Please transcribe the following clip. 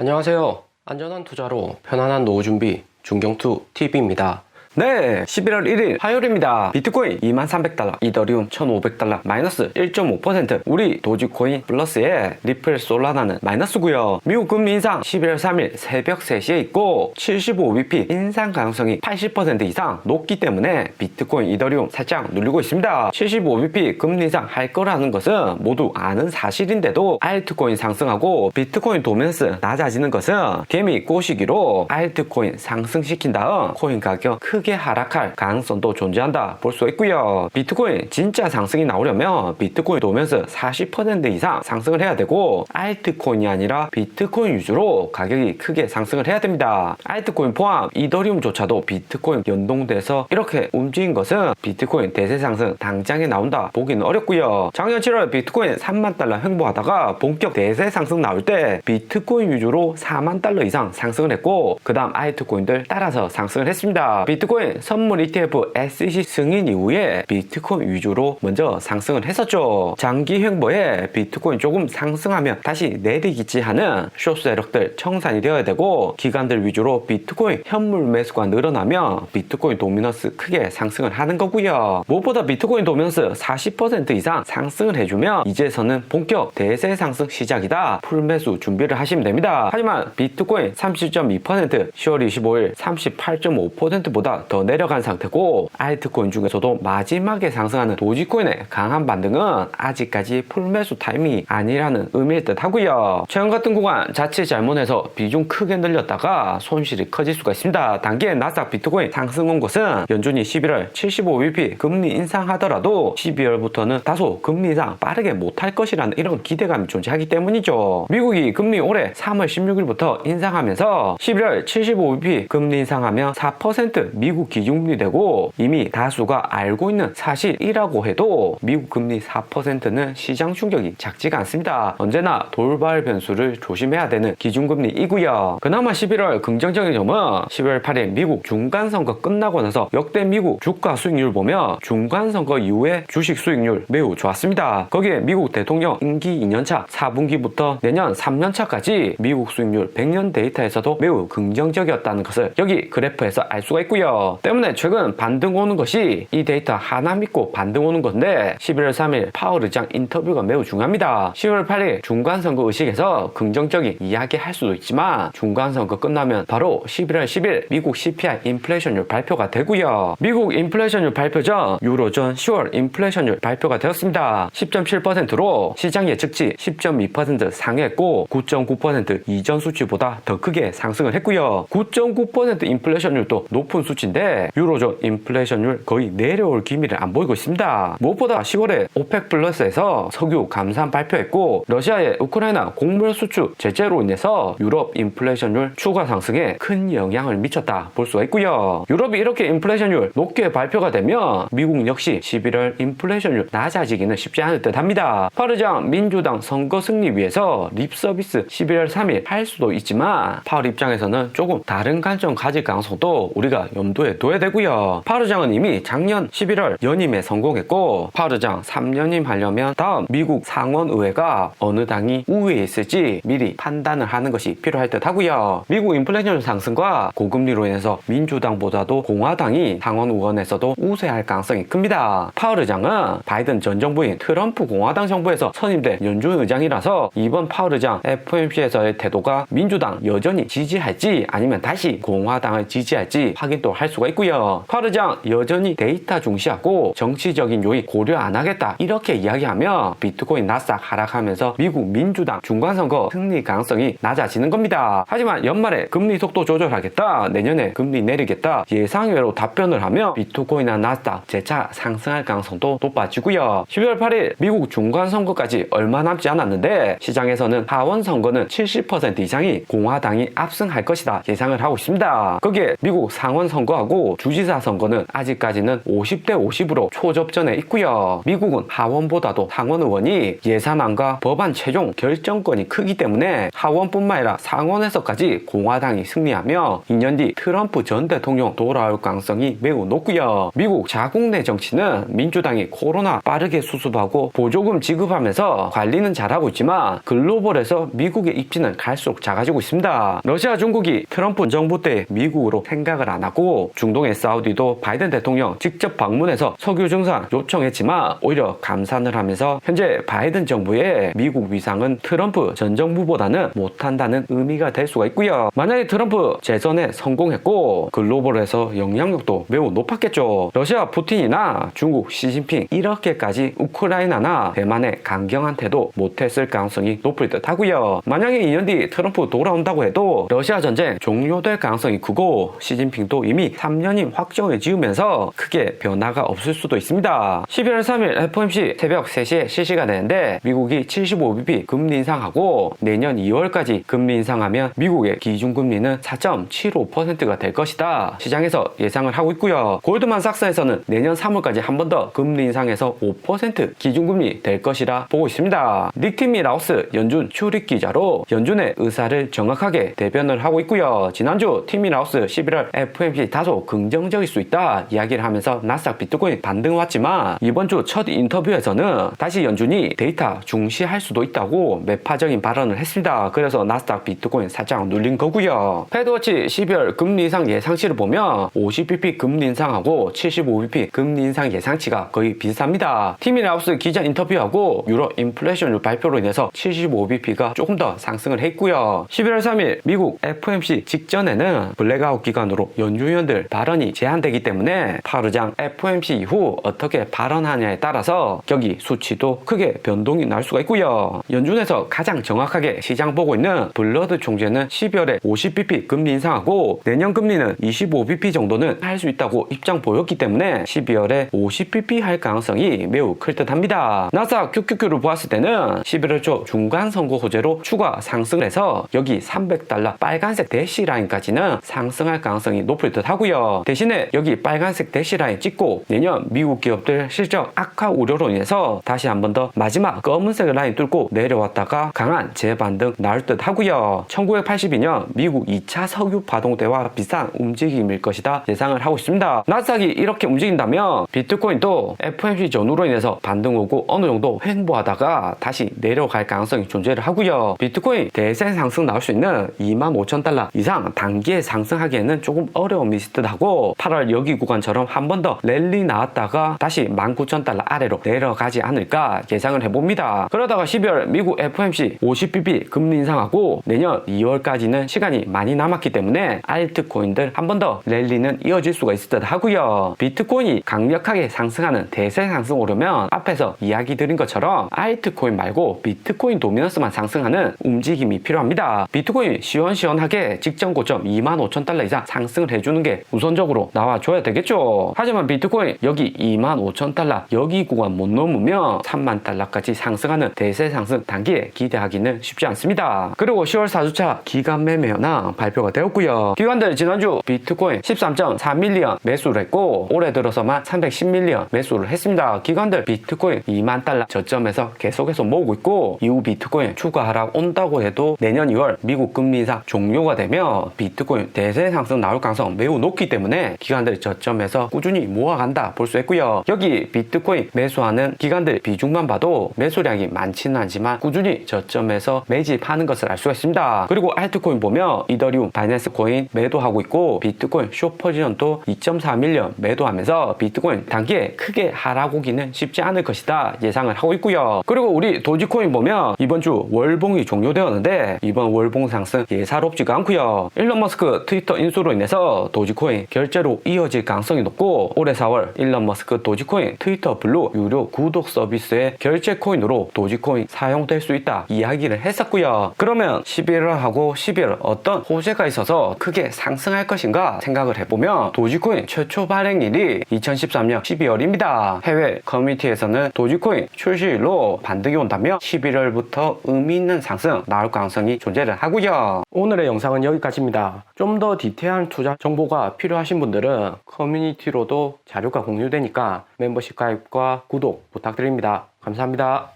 안녕하세요. 안전한 투자로 편안한 노후 준비 중경투 TV입니다. 네, 11월 1일 화요일입니다. 비트코인 2300달러, 이더리움 1500달러 마이너스 1.5%, 우리 도지코인 플러스에 리플 솔라나는 마이너스고요. 미국 금리 인상 11월 3일 새벽 3시에 있고 75bp 인상 가능성이 80% 이상 높기 때문에 비트코인, 이더리움 살짝 눌리고 있습니다. 75bp 금리 인상 할 거라는 것은 모두 아는 사실인데도 알트코인 상승하고 비트코인 도면스 낮아지는 것은 개미 꼬시기로 알트코인 상승시킨 다음 코인 가격 크게 하락할 가능성도 존재한다 볼 수 있고요. 비트코인 진짜 상승이 나오려면 비트코인 도면서 40% 이상 상승을 해야 되고 알트코인이 아니라 비트코인 위주로 가격이 크게 상승을 해야 됩니다. 알트코인 포함 이더리움조차도 비트코인 연동돼서 이렇게 움직인 것은 비트코인 대세 상승 당장에 나온다 보기는 어렵고요. 작년 7월 비트코인 3만 달러 횡보하다가 본격 대세 상승 나올 때 비트코인 위주로 4만 달러 이상 상승을 했고 그 다음 알트코인들 따라서 상승을 했습니다. 비트코인 선물 ETF SEC 승인 이후에 비트코인 위주로 먼저 상승을 했었죠. 장기 횡보에 비트코인 조금 상승하면 다시 내리겠지 하는 숏 세력들 청산이 되어야 되고 기관들 위주로 비트코인 현물 매수가 늘어나면 비트코인 도미넌스 크게 상승을 하는 거고요. 무엇보다 비트코인 도미넌스 40% 이상 상승을 해주면 이제서는 본격 대세 상승 시작이다. 풀매수 준비를 하시면 됩니다. 하지만 비트코인 30.2%, 10월 25일 38.5%보다 더 내려간 상태고 알트코인 중에서도 마지막에 상승하는 도지코인의 강한 반등은 아직까지 풀매수 타이밍이 아니라는 의미일 듯 하고요. 최근 같은 구간 자칫 잘못해서 비중 크게 늘렸다가 손실이 커질 수가 있습니다. 단기에 나스닥 비트코인 상승 온 것은 연준이 11월 75bp 금리 인상하더라도 12월부터는 다소 금리 인상 빠르게 못할 것이라는 이런 기대감이 존재하기 때문이죠. 미국이 금리 올해 3월 16일부터 인상하면서 11월 75bp 금리 인상하면 4% 미국 기준금리 되고 이미 다수가 알고 있는 사실이라고 해도 미국 금리 4%는 시장 충격이 작지가 않습니다. 언제나 돌발 변수를 조심해야 되는 기준금리이고요. 그나마 11월 긍정적인 점은 12월 8일 미국 중간선거 끝나고 나서 역대 미국 주가 수익률 보면 중간선거 이후에 주식 수익률 매우 좋았습니다. 거기에 미국 대통령 임기 2년차 4분기부터 내년 3년차까지 미국 수익률 100년 데이터에서도 매우 긍정적이었다는 것을 여기 그래프에서 알 수가 있고요. 때문에 최근 반등 오는 것이 이 데이터 하나 믿고 반등 오는 건데 11월 3일 파월 의장 인터뷰가 매우 중요합니다. 10월 8일 중간선거 의식에서 긍정적인 이야기 할 수도 있지만 중간선거 끝나면 바로 11월 10일 미국 CPI 인플레이션율 발표가 되고요. 미국 인플레이션율 발표 전 유로존 10월 인플레이션율 발표가 되었습니다. 10.7%로 시장 예측치 10.2% 상회했고 9.9% 이전 수치보다 더 크게 상승을 했고요. 9.9% 인플레이션율도 높은 수치인데 유로존 인플레이션율 거의 내려올 기미를 안 보이고 있습니다. 무엇보다 10월에 오펙 플러스에서 석유 감산 발표했고 러시아의 우크라이나 곡물 수출 제재로 인해서 유럽 인플레이션율 추가 상승에 큰 영향을 미쳤다 볼 수가 있고요. 유럽이 이렇게 인플레이션율 높게 발표가 되면 미국 역시 11월 인플레이션율 낮아지기는 쉽지 않을 듯 합니다. 파월 의장 민주당 선거 승리 위해서 립서비스 11월 3일 할 수도 있지만 파월 입장에서는 조금 다른 관점 가질 가능성도 우리가 염두에 둬야 되고요. 파월 의장은 이미 작년 11월 연임에 성공했고 파월 의장 3연임 하려면 다음 미국 상원의회가 어느 당이 우위에 있을지 미리 판단을 하는 것이 필요할 듯 하고요. 미국 인플레이션 상승과 고금리로 인해서 민주당보다도 공화당이 상원 의원에서도 우세할 가능성이 큽니다. 파월 의장은 바이든 전 정부인 트럼프 공화당 정부에서 선임된 연준 의장이라서 이번 파월 의장 FOMC에서의 태도가 민주당 여전히 지지할지 아니면 다시 공화당을 지지할지 확인도 할 수가 있고요. 파월 의장 여전히 데이터 중시하고 정치적인 요인 고려 안 하겠다 이렇게 이야기하면 비트코인 나스닥 하락하면서 미국 민주당 중간선거 승리 가능성이 낮아지는 겁니다. 하지만 연말에 금리 속도 조절하겠다, 내년에 금리 내리겠다 예상외로 답변을 하면 비트코인이나 나스닥 재차 상승할 가능성도 높아지고요. 12월 8일 미국 중간선거까지 얼마 남지 않았는데 시장에서는 하원 선거는 70% 이상이 공화당이 압승할 것이다 예상을 하고 있습니다. 거기에 미국 상원 선거 불구하고 주지사 선거는 아직까지는 50대 50으로 초접전에 있고요. 미국은 하원보다도 상원 의원이 예산안과 법안 최종 결정권이 크기 때문에 하원뿐만 아니라 상원에서까지 공화당이 승리하며 2년 뒤 트럼프 전 대통령 돌아올 가능성이 매우 높고요. 미국 자국 내 정치는 민주당이 코로나 빠르게 수습하고 보조금 지급하면서 관리는 잘하고 있지만 글로벌에서 미국의 입지는 갈수록 작아지고 있습니다. 러시아, 중국이 트럼프 정부 때 미국으로 생각을 안 하고 중동의 사우디도 바이든 대통령 직접 방문해서 석유 증산 요청했지만 오히려 감산을 하면서 현재 바이든 정부의 미국 위상은 트럼프 전 정부보다는 못한다는 의미가 될 수가 있고요. 만약에 트럼프 재선에 성공했고 글로벌에서 영향력도 매우 높았겠죠. 러시아 푸틴이나 중국 시진핑 이렇게까지 우크라이나나 대만의 강경한 태도 못했을 가능성이 높을 듯 하고요. 만약에 2년 뒤 트럼프 돌아온다고 해도 러시아 전쟁 종료될 가능성이 크고 시진핑도 이미 3년이 확정을 지으면서 크게 변화가 없을 수도 있습니다. 11월 3일 FOMC 새벽 3시에 실시가 되는데 미국이 75bp 금리 인상하고 내년 2월까지 금리 인상하면 미국의 기준금리는 4.75%가 될 것이다. 시장에서 예상을 하고 있고요. 골드만삭스에서는 내년 3월까지 한 번 더 금리 인상해서 5% 기준금리 될 것이라 보고 있습니다. 닉티미 라우스 연준 출입 기자로 연준의 의사를 정확하게 대변을 하고 있고요. 지난주 티미 라우스 11월 FOMC 다소 긍정적일 수 있다 이야기를 하면서 나스닥 비트코인 반등 왔지만 이번 주 첫 인터뷰에서는 다시 연준이 데이터 중시할 수도 있다고 매파적인 발언을 했습니다. 그래서 나스닥 비트코인 살짝 눌린 거고요. 패드워치 12월 금리 인상 예상치를 보면 50bp 금리 인상하고 75bp 금리 인상 예상치가 거의 비슷합니다. 티미 라우스 기자 인터뷰하고 유로 인플레이션율 발표로 인해서 75bp가 조금 더 상승을 했고요. 11월 3일 미국 FOMC 직전에는 블랙아웃 기간으로 연준위원들 발언이 제한되기 때문에 파르장 FOMC 이후 어떻게 발언하냐에 따라서 여기 수치도 크게 변동이 날 수가 있고요. 연준에서 가장 정확하게 시장 보고 있는 블러드 총재는 12월에 50bp 금리 인상하고 내년 금리는 25bp 정도는 할 수 있다고 입장 보였기 때문에 12월에 50bp 할 가능성이 매우 클 듯합니다. 나스닥 QQQ를 보았을 때는 11월 초 중간 선거 호재로 추가 상승을 해서 여기 $300 빨간색 대시 라인까지는 상승할 가능성이 높을 듯 하고요. 대신에 여기 빨간색 대시 라인 찍고 내년 미국 기업들 실적 악화 우려로 인해서 다시 한 번 더 마지막 검은색 라인 뚫고 내려왔다가 강한 재반등 나올 듯 하고요. 1982년 미국 2차 석유 파동 때와 비슷한 움직임일 것이다 예상을 하고 있습니다. 나스닥이 이렇게 움직인다면 비트코인도 FOMC 전후로 인해서 반등 오고 어느 정도 횡보하다가 다시 내려갈 가능성이 존재를 하고요. 비트코인 대세 상승 나올 수 있는 25,000달러 이상 단기에 상승하기에는 조금 어려움이 있을 듯 하고 8월 여기 구간처럼 한 번 더 랠리 나왔다가 다시 19,000달러 아래로 내려가지 않을까 예상을 해봅니다. 그러다가 12월 미국 FOMC 50bp 금리 인상하고 내년 2월까지는 시간이 많이 남았기 때문에 알트코인들 한 번 더 랠리는 이어질 수가 있을 듯 하고요. 비트코인이 강력하게 상승하는 대세 상승 오르면 앞에서 이야기 드린 것처럼 알트코인 말고 비트코인 도미넌스만 상승하는 움직임이 필요합니다. 비트코인 시원시원하게 직전 고점 25,000달러 이상 상승을 해주는 게 우선적으로 나와줘야 되겠죠. 하지만 비트코인 여기 25,000달러 여기 구간 못 넘으면 30,000달러까지 상승하는 대세 상승 단기에 기대하기는 쉽지 않습니다. 그리고 10월 4주차 기간 매매 현황 발표가 되었고요. 기관들 지난주 비트코인 13.4밀리언 매수를 했고 올해 들어서만 310밀리언 매수를 했습니다. 기관들 비트코인 20,000달러 저점에서 계속해서 모으고 있고 이후 비트코인 추가 하락 온다고 해도 내년 2월 미국 금리 인상 종료가 되면 비트코인 대세 상승 나올 가능성 매우 높기 때문에 기관들 저점에서 꾸준히 모아간다 볼 수 있고요. 여기 비트코인 매수하는 기관들 비중만 봐도 매수량이 많지는 않지만 꾸준히 저점에서 매집하는 것을 알 수가 있습니다. 그리고 알트코인 보면 이더리움, 바이낸스 코인 매도하고 있고 비트코인 숏포지션도 2.4밀리언 매도하면서 비트코인 단기에 크게 하락 오기는 쉽지 않을 것이다 예상을 하고 있고요. 그리고 우리 도지코인 보면 이번 주 월봉이 종료되었는데 이번 월봉 상승 예사롭지가 않고요. 일론 머스크 트위터 인수로 인해서 도지코인 결제로 이어질 가능성이 높고 올해 4월 일론 머스크 도지코인 트위터 블루 유료 구독 서비스의 결제 코인으로 도지코인 사용될 수 있다 이야기를 했었고요. 그러면 11월하고 12월 어떤 호재가 있어서 크게 상승할 것인가 생각을 해보면 도지코인 최초 발행일이 2013년 12월입니다. 해외 커뮤니티에서는 도지코인 출시일로 반등이 온다면 11월부터 의미 있는 상승 나올 가능성이 존재를 하고요. 오늘의 영상은 여기까지입니다. 좀 더 디테일한 투자 정보가 자료가 필요하신 분들은 커뮤니티로도 자료가 공유되니까 멤버십 가입과 구독 부탁드립니다. 감사합니다.